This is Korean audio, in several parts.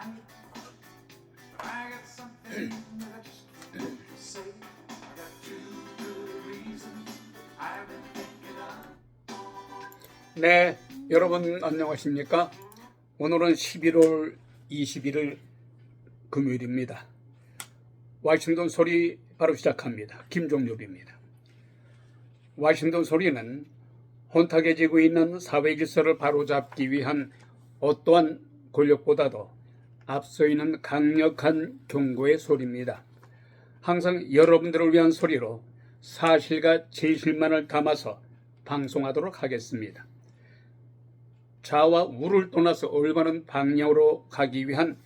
tonight. I got something that I just can't say. I got two good reasons I've been thinking of. 네, 여러분 안녕하십니까? 오늘은 11월 21일 금요일입니다. 워싱턴 소리 바로 시작합니다. 김종엽입니다. 워싱턴 소리는 혼탁해지고 있는 사회 질서를 바로잡기 위한 어떠한 권력보다도 앞서 있는 강력한 경고의 소리입니다. 항상 여러분들을 위한 소리로 사실과 진실만을 담아서 방송하도록 하겠습니다. 좌와 우를 떠나서 올바른 방향으로 가기 위한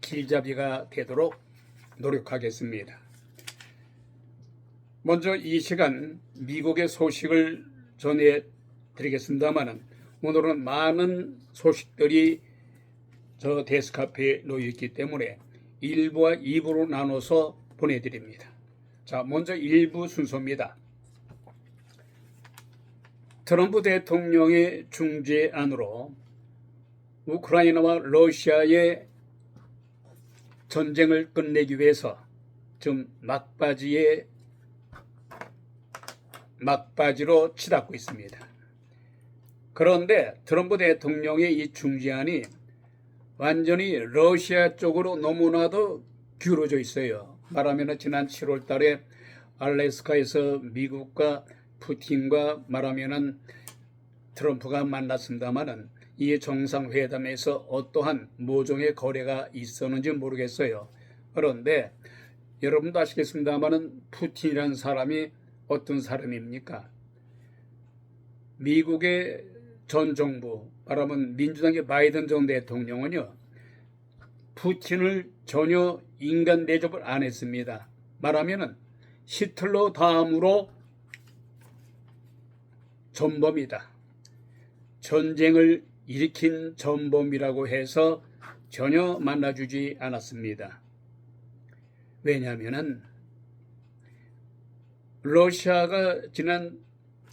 길잡이가 되도록 노력하겠습니다. 먼저 이 시간 미국의 소식을 전해드리겠습니다만 오늘은 많은 소식들이 저 데스크카페에 놓여있기 때문에 1부와 2부로 나눠서 보내드립니다. 자, 먼저 1부 순서입니다. 트럼프 대통령의 중재안으로 우크라이나와 러시아의 전쟁을 끝내기 위해서 지금 막바지로 치닫고 있습니다. 그런데 트럼프 대통령의 이 중재안이 완전히 러시아 쪽으로 너무나도 기울어져 있어요. 말하면 지난 7월 달에 알래스카에서 미국과 푸틴과 말하면은 트럼프가 만났습니다만은 이 정상회담에서 어떠한 모종의 거래가 있었는지 모르겠어요. 그런데 여러분도 아시겠습니다만은 푸틴이라는 사람이 어떤 사람입니까? 미국의 전 정부, 말하면 민주당의 바이든 전 대통령은요, 푸틴을 전혀 인간 대접을 안 했습니다. 말하면은 히틀러 다음으로 전범이다. 전쟁을 일으킨 전범이라고 해서 전혀 만나주지 않았습니다. 왜냐하면은 러시아가 지난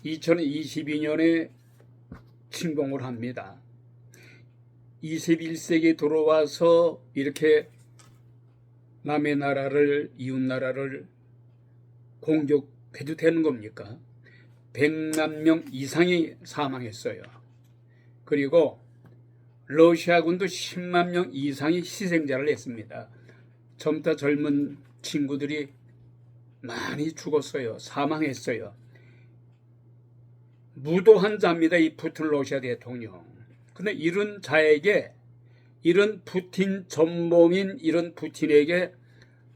2022년에 침공을 합니다. 21세기 들어와서 이렇게 남의 나라를, 이웃 나라를 공격해도 되는 겁니까? 100만 명 이상이 사망했어요. 그리고 러시아군도 10만 명 이상이 희생자를 했습니다. 젊다 젊은 친구들이 많이 죽었어요. 사망했어요. 무도한 자입니다. 이 푸틴 러시아 대통령. 근데 이런 자에게, 이런 푸틴 전범인 이런 푸틴에게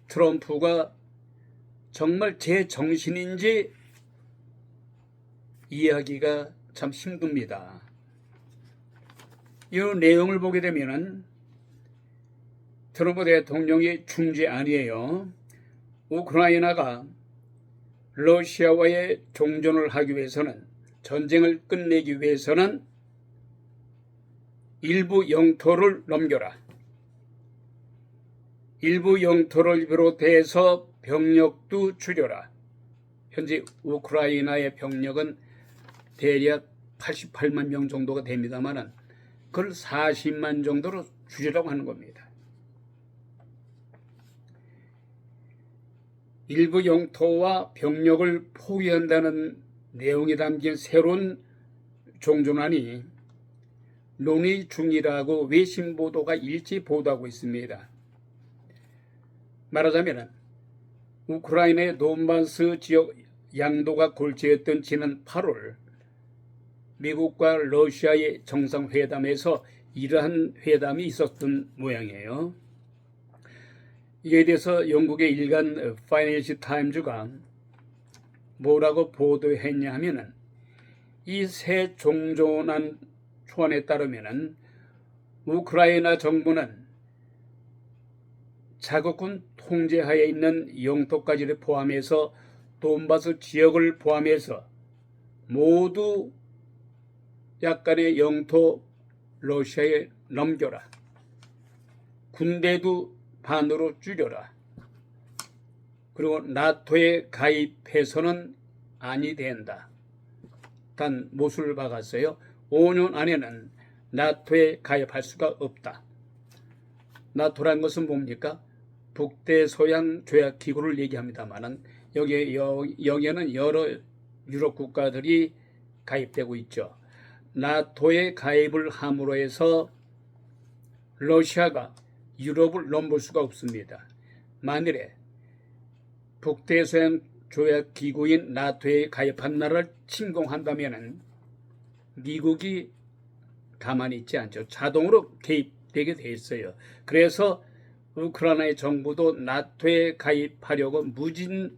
트럼프가 정말 제 정신인지 이해하기가 참 힘듭니다. 이 내용을 보게 되면은 트럼프 대통령의 중재안이에요. 우크라이나가 러시아와의 종전을 하기 위해서는, 전쟁을 끝내기 위해서는 일부 영토를 넘겨라. 일부 영토를 비롯해서 병력도 줄여라. 현재 우크라이나의 병력은 대략 88만 명 정도가 됩니다만은 그걸 40만 정도로 줄이라고 하는 겁니다. 일부 영토와 병력을 포기한다는 내용이 담긴 새로운 종전안이 논의 중이라고 외신 보도가 일찍 보도하고 있습니다. 말하자면 우크라이나의 돈바스 지역 양도가 골치였던 지난 8월 미국과 러시아의 정상회담에서 이러한 회담이 있었던 모양이에요. 이에 대해서 영국의 일간 파이낸셜 타임즈가 뭐라고 보도했냐 하면은 이 새 종전안 초안에 따르면은 우크라이나 정부는 자국군 통제하에 있는 영토까지를 포함해서 돈바스 지역을 포함해서 모두 약간의 영토 러시아에 넘겨라. 군대도 반으로 줄여라. 그리고 나토에 가입해서는 아니 된다. 단 못을 박았어요. 5년 안에는 나토에 가입할 수가 없다. 나토란 것은 뭡니까? 북대서양 조약 기구를 얘기합니다만은 여기에는 여러 유럽 국가들이 가입되고 있죠. 나토에 가입을 함으로 해서 러시아가 유럽을 넘볼 수가 없습니다. 만일에 북대서양 조약 기구인 나토에 가입한 나라를 침공한다면 미국이 가만히 있지 않죠. 자동으로 개입되게 돼 있어요. 그래서 우크라이나의 정부도 나토에 가입하려고 무진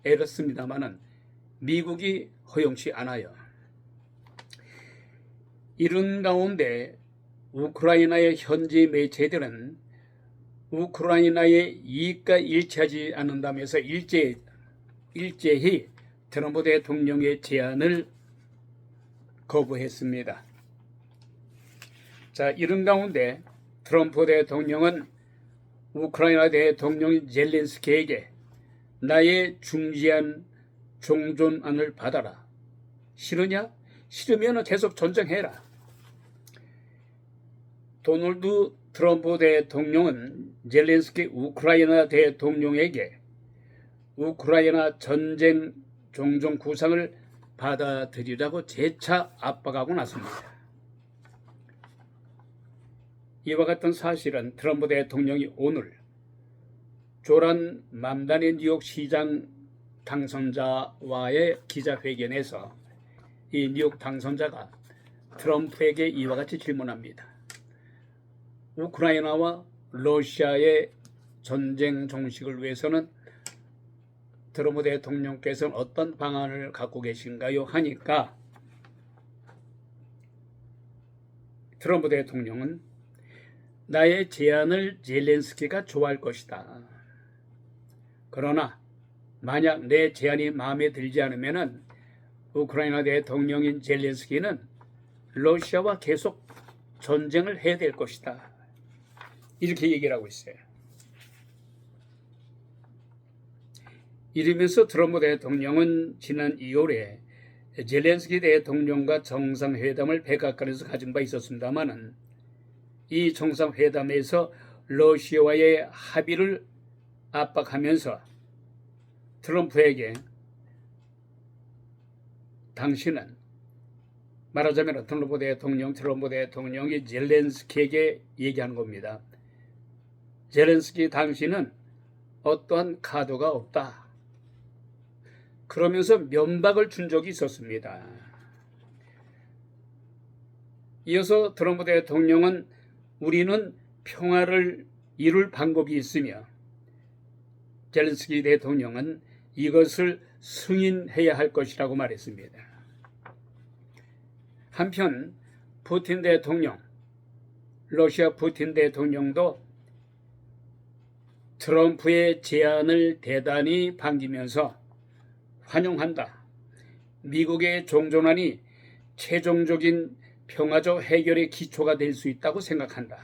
애를 씁니다만은 미국이 허용치 않아요. 이런 가운데 우크라이나의 현지 매체들은 우크라이나의 이익과 일치하지 않는다면서 일제히 트럼프 대통령의 제안을 거부했습니다. 자, 이런 가운데 트럼프 대통령은 우크라이나 대통령 젤렌스키에게 나의 중지한 종전안을 받아라. 싫으냐? 싫으면 계속 전쟁해라. 도널드 트럼프 대통령은 젤렌스키 우크라이나 대통령에게 우크라이나 전쟁 종전 구상을 받아들이라고 재차 압박하고 나섭니다. 이와 같은 사실은 트럼프 대통령이 오늘 조란 맘다니 뉴욕 시장 당선자와의 기자회견에서 이 뉴욕 당선자가 트럼프에게 이와 같이 질문합니다. 우크라이나와 러시아의 전쟁 종식을 위해서는 트럼프 대통령께서는 어떤 방안을 갖고 계신가요? 하니까 트럼프 대통령은 나의 제안을 젤렌스키가 좋아할 것이다. 그러나 만약 내 제안이 마음에 들지 않으면 우크라이나 대통령인 젤렌스키는 러시아와 계속 전쟁을 해야 될 것이다. 이렇게 얘기를 하고 있어요. 이러면서 트럼프 대통령은 지난 2월에 젤렌스키 대통령과 정상회담을 백악관에서 가진 바 있었습니다만은 이 정상회담에서 러시아와의 합의를 압박하면서 트럼프에게 당신은 말하자면 트럼프 대통령이 젤렌스키에게 얘기하는 겁니다. 젤렌스키 당신은 어떠한 카드가 없다. 그러면서 면박을 준 적이 있었습니다. 이어서 트럼프 대통령은 우리는 평화를 이룰 방법이 있으며 젤렌스키 대통령은 이것을 승인해야 할 것이라고 말했습니다. 한편 푸틴 대통령, 러시아 푸틴 대통령도 트럼프의 제안을 대단히 반기면서 환영한다. 미국의 종전안이 최종적인 평화적 해결의 기초가 될 수 있다고 생각한다.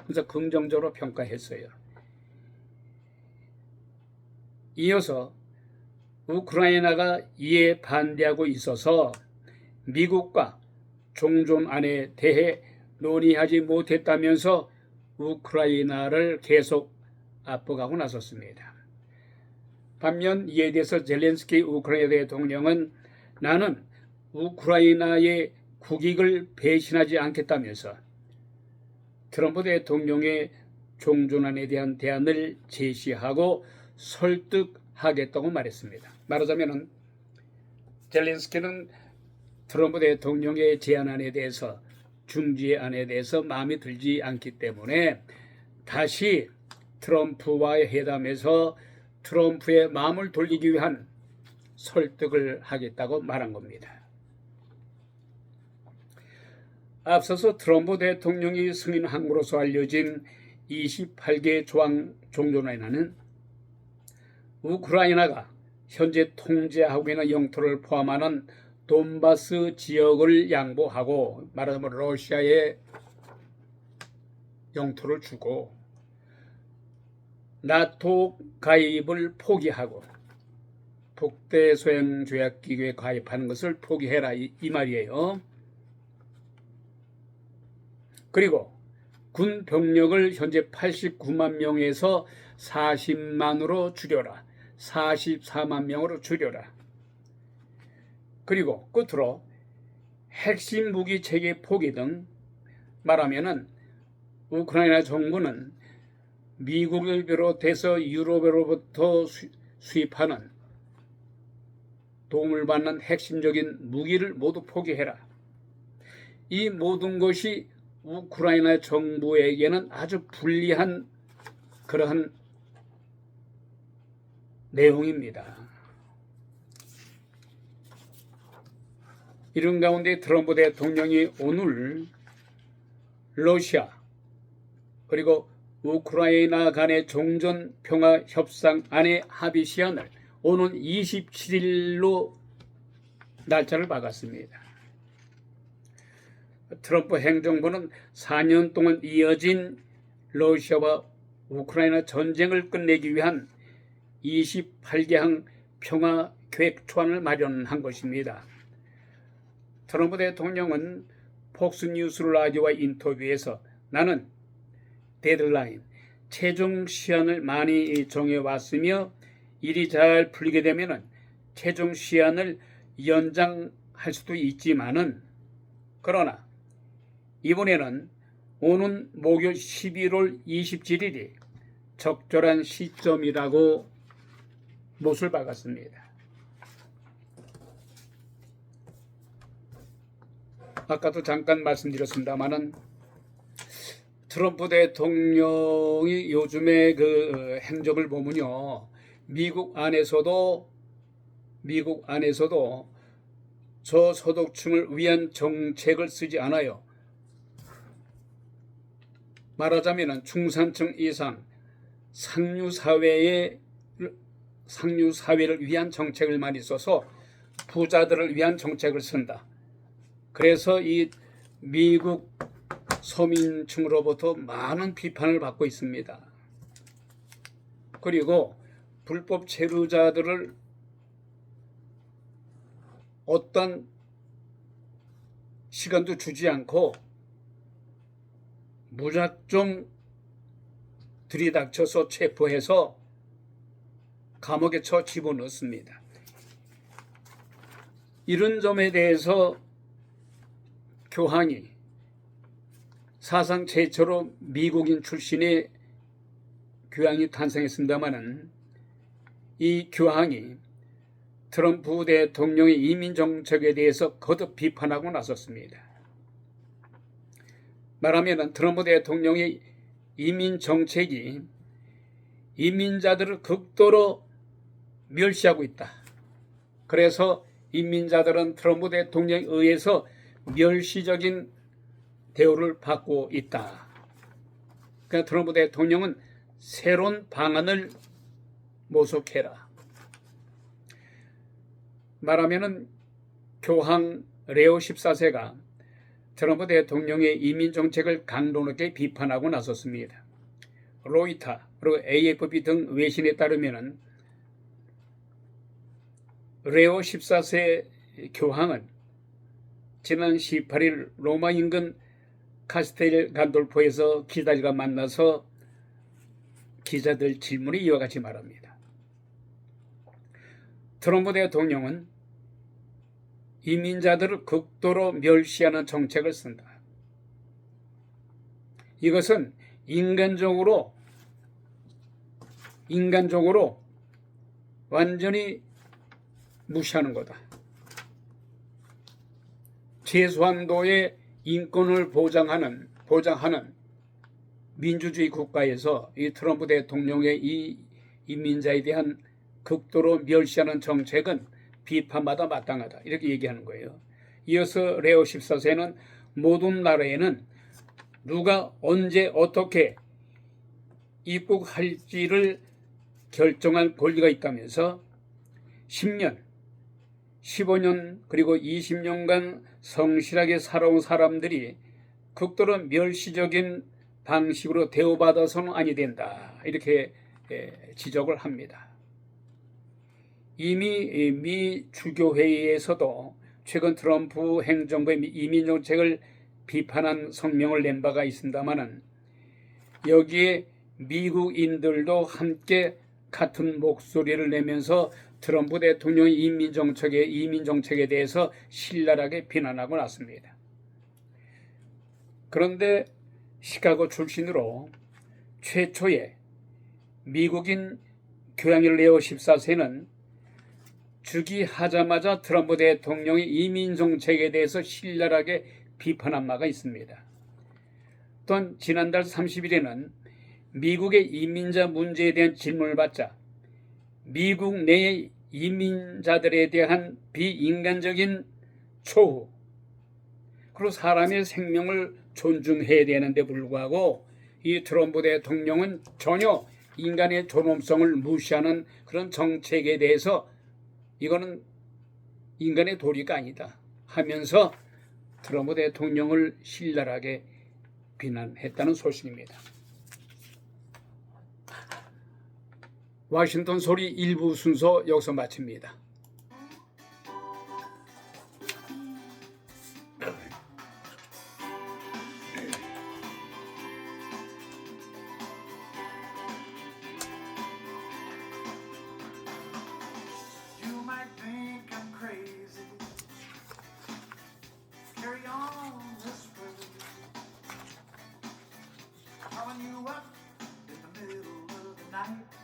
그래서 긍정적으로 평가했어요. 이어서 우크라이나가 이에 반대하고 있어서 미국과 종전안에 대해 논의하지 못했다면서 우크라이나를 계속 압박하고 나섰습니다. 반면 이에 대해서 젤렌스키 우크라이나 대통령은 나는 우크라이나의 국익을 배신하지 않겠다면서 트럼프 대통령의 종전안에 대한 대안을 제시하고 설득하겠다고 말했습니다. 말하자면 젤렌스키는 트럼프 대통령의 제안안에 대해서 중지안에 대해서 마음에 들지 않기 때문에 다시 트럼프와의 회담에서 트럼프의 마음을 돌리기 위한 설득을 하겠다고 말한 겁니다. 앞서서 트럼프 대통령이 승인함으로써 알려진 28개 조항 종전안에는 우크라이나가 현재 통제하고 있는 영토를 포함하는 돈바스 지역을 양보하고 말하자면 러시아의 영토를 주고 나토 가입을 포기하고 북대서양 조약 기구에 가입하는 것을 포기해라 이 말이에요. 그리고 군 병력을 현재 89만 명에서 40만으로 줄여라. 44만 명으로 줄여라. 그리고 끝으로 핵심 무기 체계 포기 등 말하면은 우크라이나 정부는 미국을 비롯해서 유럽으로부터 수입하는 도움을 받는 핵심적인 무기를 모두 포기해라. 이 모든 것이 우크라이나 정부에게는 아주 불리한 그러한 내용입니다. 이런 가운데 트럼프 대통령이 오늘 러시아 그리고 우크라이나 간의 종전 평화 협상안의 합의 시한을 오는 27일로 날짜를 박았습니다. 트럼프 행정부는 4년 동안 이어진 러시아와 우크라이나 전쟁을 끝내기 위한 28개항 평화 계획 초안을 마련한 것입니다. 트럼프 대통령은 폭스뉴스 라디오와 인터뷰에서 나는 데드라인, 최종 시한을 많이 정해왔으며 일이 잘 풀리게 되면 최종 시한을 연장할 수도 있지만은 그러나 이번에는 오는 목요일 11월 27일이 적절한 시점이라고 못을 박았습니다. 아까도 잠깐 말씀드렸습니다만은 트럼프 대통령이 요즘에 그 행적을 보면요, 미국 안에서도 저소득층을 위한 정책을 쓰지 않아요. 말하자면 중산층 이상 상류 사회를 위한 정책을 많이 써서 부자들을 위한 정책을 쓴다. 그래서 이 미국 서민층으로부터 많은 비판을 받고 있습니다. 그리고 불법 체류자들을 어떤 시간도 주지 않고 무작정 들이닥쳐서 체포해서 감옥에 집어넣습니다. 이런 점에 대해서 교황이 사상 최초로 미국인 출신의 교황이 탄생했습니다마는 이 교황이 트럼프 대통령의 이민 정책에 대해서 거듭 비판하고 나섰습니다. 말하면 트럼프 대통령의 이민 정책이 이민자들을 극도로 멸시하고 있다. 그래서 이민자들은 트럼프 대통령에 의해서 멸시적인 대우를 받고 있다. 그러니까 트럼프 대통령은 새로운 방안을 모색해라. 말하면은 교황 레오 14세가 트럼프 대통령의 이민 정책을 강도 높게 비판하고 나섰습니다. 로이터 그리고 AFP 등 외신에 따르면은 레오 14세 교황은 지난 18일 로마 인근 카스텔 간돌포에서 기자들과 만나서 기자들 질문이 이와 같이 말합니다. 트럼프 대통령은 이민자들을 극도로 멸시하는 정책을 쓴다. 이것은 인간적으로 완전히 무시하는 거다. 최소한도의 인권을 보장하는 민주주의 국가에서 이 트럼프 대통령의 이 이민자에 대한 극도로 멸시하는 정책은 비판마다 마땅하다. 이렇게 얘기하는 거예요. 이어서 레오 14세는 모든 나라에는 누가 언제 어떻게 입국할지를 결정할 권리가 있다면서 10년, 15년 그리고 20년간 성실하게 살아온 사람들이 극도로 멸시적인 방식으로 대우받아서는 아니 된다. 이렇게 지적을 합니다. 이미 미 주교회의에서도 최근 트럼프 행정부의 이민 정책을 비판한 성명을 낸 바가 있습니다마는 여기에 미국인들도 함께 같은 목소리를 내면서 트럼프 대통령의 이민 정책에 대해서 신랄하게 비난하고 났습니다. 그런데 시카고 출신으로 최초의 미국인 교양일 레오 14세는 즉위하자마자 트럼프 대통령의 이민 정책에 대해서 신랄하게 비판한 바가 있습니다. 또한 지난달 30일에는 미국의 이민자 문제에 대한 질문을 받자 미국 내의 이민자들에 대한 비인간적인 초우, 그리고 사람의 생명을 존중해야 되는데 불구하고 이 트럼프 대통령은 전혀 인간의 존엄성을 무시하는 그런 정책에 대해서 이거는 인간의 도리가 아니다 하면서 트럼프 대통령을 신랄하게 비난했다는 소식입니다. 워싱턴 소리 1부 순서 여기서 마칩니다. You might think I'm crazy. Carry on this way. Calling you up in the middle of the night.